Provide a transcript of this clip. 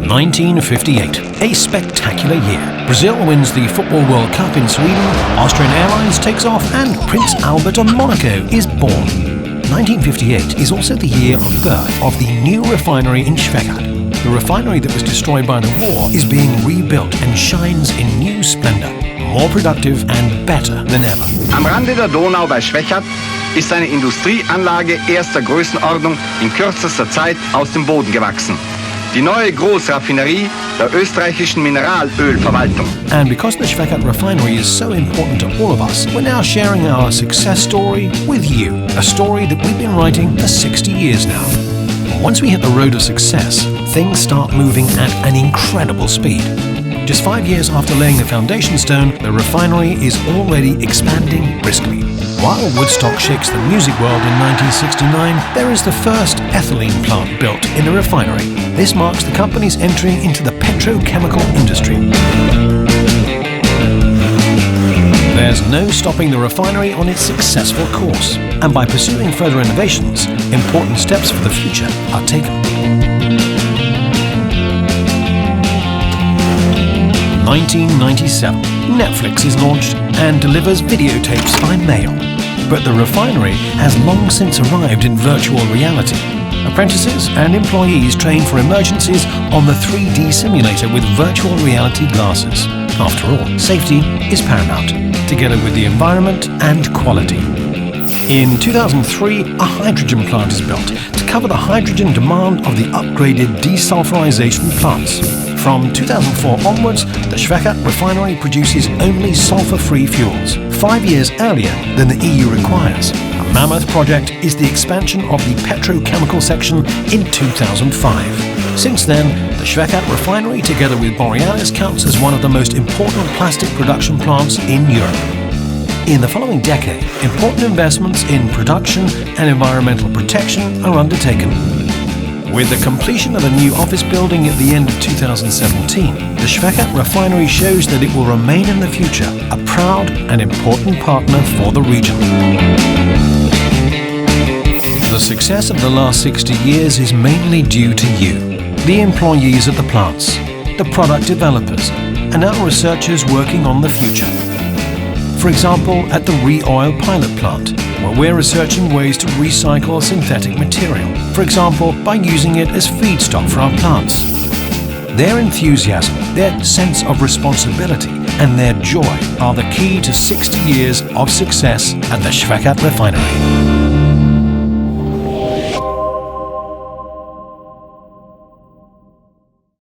1958, a spectacular year. Brazil wins the Football World Cup in Sweden, Austrian Airlines takes off, and Prince Albert of Monaco is born. 1958 is also the year of birth of the new refinery in Schwechat. The refinery that was destroyed by the war is being rebuilt and shines in new splendor, more productive and better than ever. Am Rande der Donau bei Schwechat ist eine Industrieanlage erster Größenordnung in kürzester Zeit aus dem Boden gewachsen. Die neue Großraffinerie der österreichischen Mineralölverwaltung. And because the Schwechat Refinery is so important to all of us, we're now sharing our success story with you. A story that we've been writing for 60 years now. Once we hit the road of success, things start moving at an incredible speed. Just 5 years after laying the foundation stone, the refinery is already expanding briskly. While Woodstock shakes the music world in 1969, there is the first ethylene plant built in the refinery. This marks the company's entry into the petrochemical industry. There's no stopping the refinery on its successful course, and by pursuing further innovations, important steps for the future are taken. 1997, Netflix is launched and delivers videotapes by mail. But the refinery has long since arrived in virtual reality. Apprentices and employees train for emergencies on the 3D simulator with virtual reality glasses. After all, safety is paramount, together with the environment and quality. In 2003, a hydrogen plant is built to cover the hydrogen demand of the upgraded desulfurization plants. From 2004 onwards, the Schwechat Refinery produces only sulfur-free fuels, 5 years earlier than the EU requires. A mammoth project is the expansion of the petrochemical section in 2005. Since then, the Schwechat Refinery, together with Borealis, counts as one of the most important plastic production plants in Europe. In the following decade, important investments in production and environmental protection are undertaken. With the completion of a new office building at the end of 2017, the Schwechat Refinery shows that it will remain in the future a proud and important partner for the region. The success of the last 60 years is mainly due to you, the employees at the plants, the product developers, and our researchers working on the future. For example, at the ReOil pilot plant, where we're researching ways to recycle synthetic material, for example, by using it as feedstock for our plants. Their enthusiasm, their sense of responsibility, and their joy are the key to 60 years of success at the Schwechat Refinery.